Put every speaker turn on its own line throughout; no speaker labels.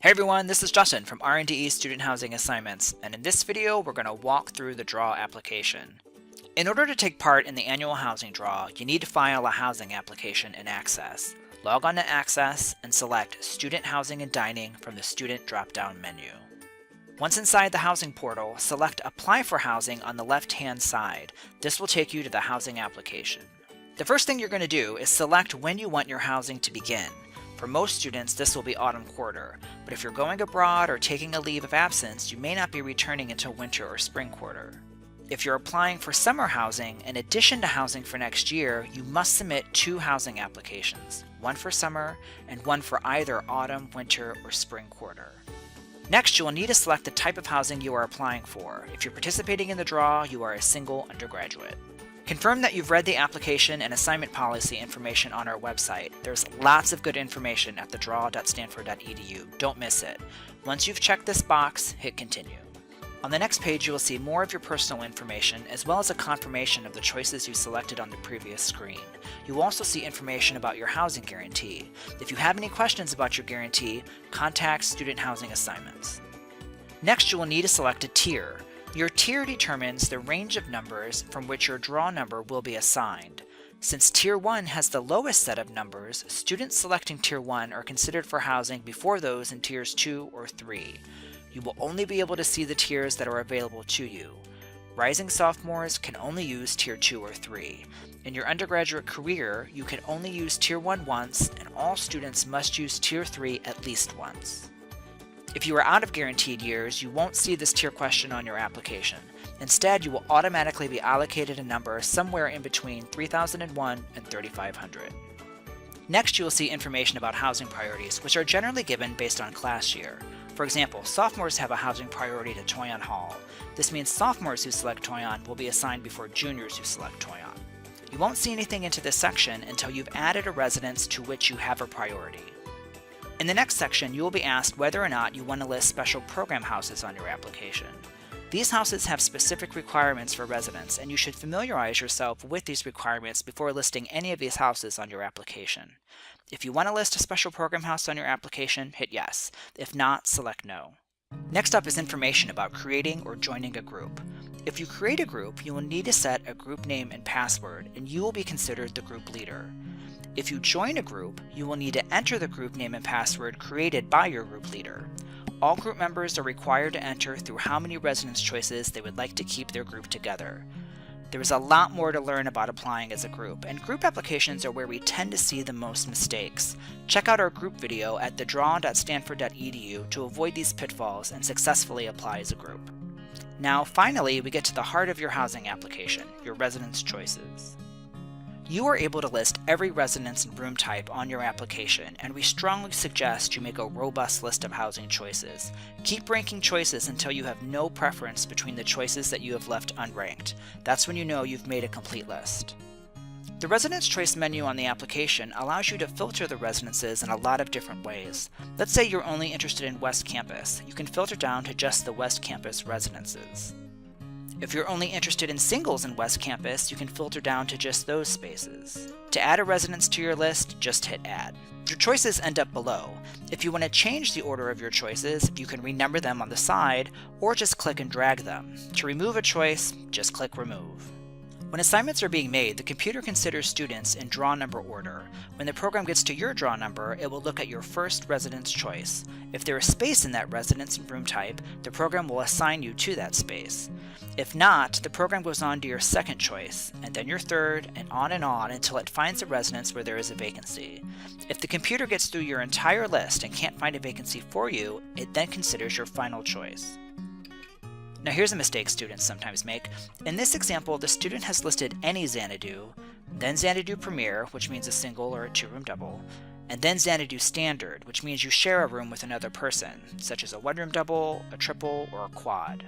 Hey everyone, this is Justin from R&DE Student Housing Assignments, and in this video we're going to walk through the draw application. In order to take part in the annual housing draw, you need to file a housing application in Access. Log on to Access and select Student Housing and Dining from the Student drop-down menu. Once inside the housing portal, select Apply for Housing on the left-hand side. This will take you to the housing application. The first thing you're going to do is select when you want your housing to begin. For most students, this will be autumn quarter, but if you're going abroad or taking a leave of absence, you may not be returning until winter or spring quarter. If you're applying for summer housing, in addition to housing for next year, you must submit 2 housing applications, one for summer and one for either autumn, winter, or spring quarter. Next, you will need to select the type of housing you are applying for. If you're participating in the draw, you are a single undergraduate. Confirm that you've read the application and assignment policy information on our website. There's lots of good information at thedraw.stanford.edu. Don't miss it. Once you've checked this box, hit continue. On the next page, you will see more of your personal information as well as a confirmation of the choices you selected on the previous screen. You will also see information about your housing guarantee. If you have any questions about your guarantee, contact Student Housing Assignments. Next, you will need to select a tier. Your tier determines the range of numbers from which your draw number will be assigned. Since Tier 1 has the lowest set of numbers, students selecting Tier 1 are considered for housing before those in Tiers 2 or 3. You will only be able to see the tiers that are available to you. Rising sophomores can only use Tier 2 or 3. In your undergraduate career, you can only use Tier 1 once, and all students must use Tier 3 at least once. If you are out of guaranteed years, you won't see this tier question on your application. Instead, you will automatically be allocated a number somewhere in between 3001 and 3500. Next, you will see information about housing priorities, which are generally given based on class year. For example, sophomores have a housing priority to Toyon Hall. This means sophomores who select Toyon will be assigned before juniors who select Toyon. You won't see anything into this section until you've added a residence to which you have a priority. In the next section, you will be asked whether or not you want to list special program houses on your application. These houses have specific requirements for residents, and you should familiarize yourself with these requirements before listing any of these houses on your application. If you want to list a special program house on your application, hit yes. If not, select no. Next up is information about creating or joining a group. If you create a group, you will need to set a group name and password, and you will be considered the group leader. If you join a group, you will need to enter the group name and password created by your group leader. All group members are required to enter through how many residence choices they would like to keep their group together. There is a lot more to learn about applying as a group, and group applications are where we tend to see the most mistakes. Check out our group video at thedraw.stanford.edu to avoid these pitfalls and successfully apply as a group. Now, finally, we get to the heart of your housing application, your residence choices. You are able to list every residence and room type on your application, and we strongly suggest you make a robust list of housing choices. Keep ranking choices until you have no preference between the choices that you have left unranked. That's when you know you've made a complete list. The Residence Choice menu on the application allows you to filter the residences in a lot of different ways. Let's say you're only interested in West Campus. You can filter down to just the West Campus residences. If you're only interested in singles in West Campus, you can filter down to just those spaces. To add a residence to your list, just hit Add. Your choices end up below. If you want to change the order of your choices, you can renumber them on the side, or just click and drag them. To remove a choice, just click Remove. When assignments are being made, the computer considers students in draw number order. When the program gets to your draw number, it will look at your first residence choice. If there is space in that residence and room type, the program will assign you to that space. If not, the program goes on to your second choice, and then your third, and on until it finds a residence where there is a vacancy. If the computer gets through your entire list and can't find a vacancy for you, it then considers your final choice. Now here's a mistake students sometimes make. In this example, the student has listed any Xanadu, then Xanadu Premier, which means a single or a 2-room double, and then Xanadu Standard, which means you share a room with another person, such as a 1-room double, a triple, or a quad.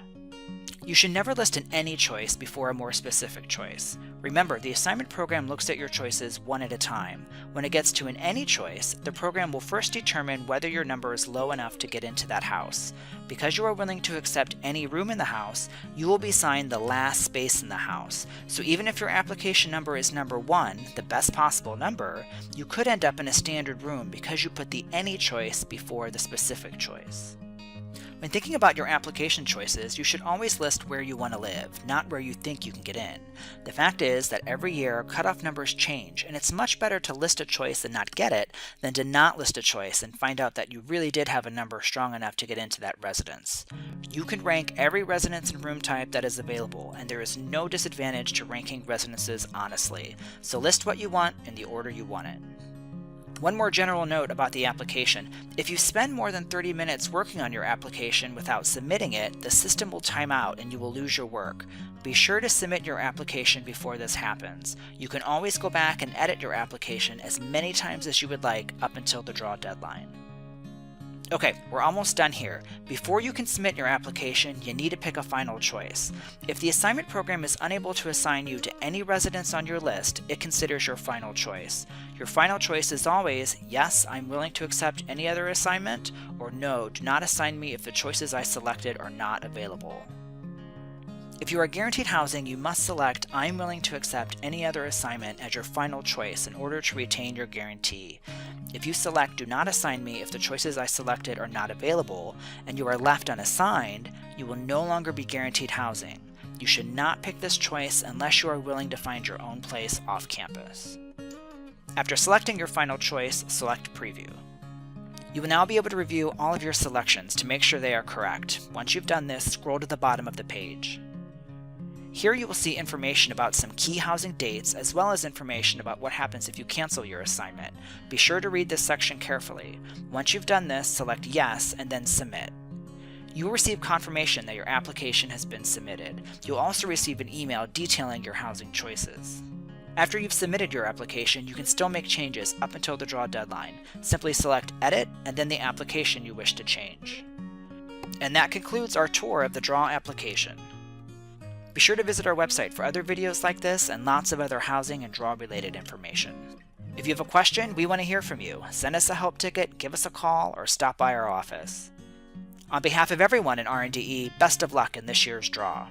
You should never list an any choice before a more specific choice. Remember, the assignment program looks at your choices one at a time. When it gets to an any choice, the program will first determine whether your number is low enough to get into that house. Because you are willing to accept any room in the house, you will be assigned the last space in the house. So even if your application number is number 1, the best possible number, you could end up in a standard room because you put the any choice before the specific choice. When thinking about your application choices, you should always list where you want to live, not where you think you can get in. The fact is that every year, cutoff numbers change, and it's much better to list a choice and not get it than to not list a choice and find out that you really did have a number strong enough to get into that residence. You can rank every residence and room type that is available, and there is no disadvantage to ranking residences honestly. So list what you want in the order you want it. One more general note about the application. If you spend more than 30 minutes working on your application without submitting it, the system will time out and you will lose your work. Be sure to submit your application before this happens. You can always go back and edit your application as many times as you would like up until the draw deadline. Okay, we're almost done here. Before you can submit your application, you need to pick a final choice. If the assignment program is unable to assign you to any residence on your list, it considers your final choice. Your final choice is always, yes, I'm willing to accept any other assignment, or no, do not assign me if the choices I selected are not available. If you are guaranteed housing, you must select I'm willing to accept any other assignment as your final choice in order to retain your guarantee. If you select do not assign me if the choices I selected are not available, and you are left unassigned, you will no longer be guaranteed housing. You should not pick this choice unless you are willing to find your own place off campus. After selecting your final choice, select Preview. You will now be able to review all of your selections to make sure they are correct. Once you've done this, scroll to the bottom of the page. Here you will see information about some key housing dates as well as information about what happens if you cancel your assignment. Be sure to read this section carefully. Once you've done this, select Yes and then Submit. You will receive confirmation that your application has been submitted. You'll also receive an email detailing your housing choices. After you've submitted your application, you can still make changes up until the draw deadline. Simply select Edit and then the application you wish to change. And that concludes our tour of the draw application. Be sure to visit our website for other videos like this and lots of other housing and draw related information. If you have a question, we want to hear from you. Send us a help ticket, give us a call, or stop by our office. On behalf of everyone in R&DE, best of luck in this year's draw.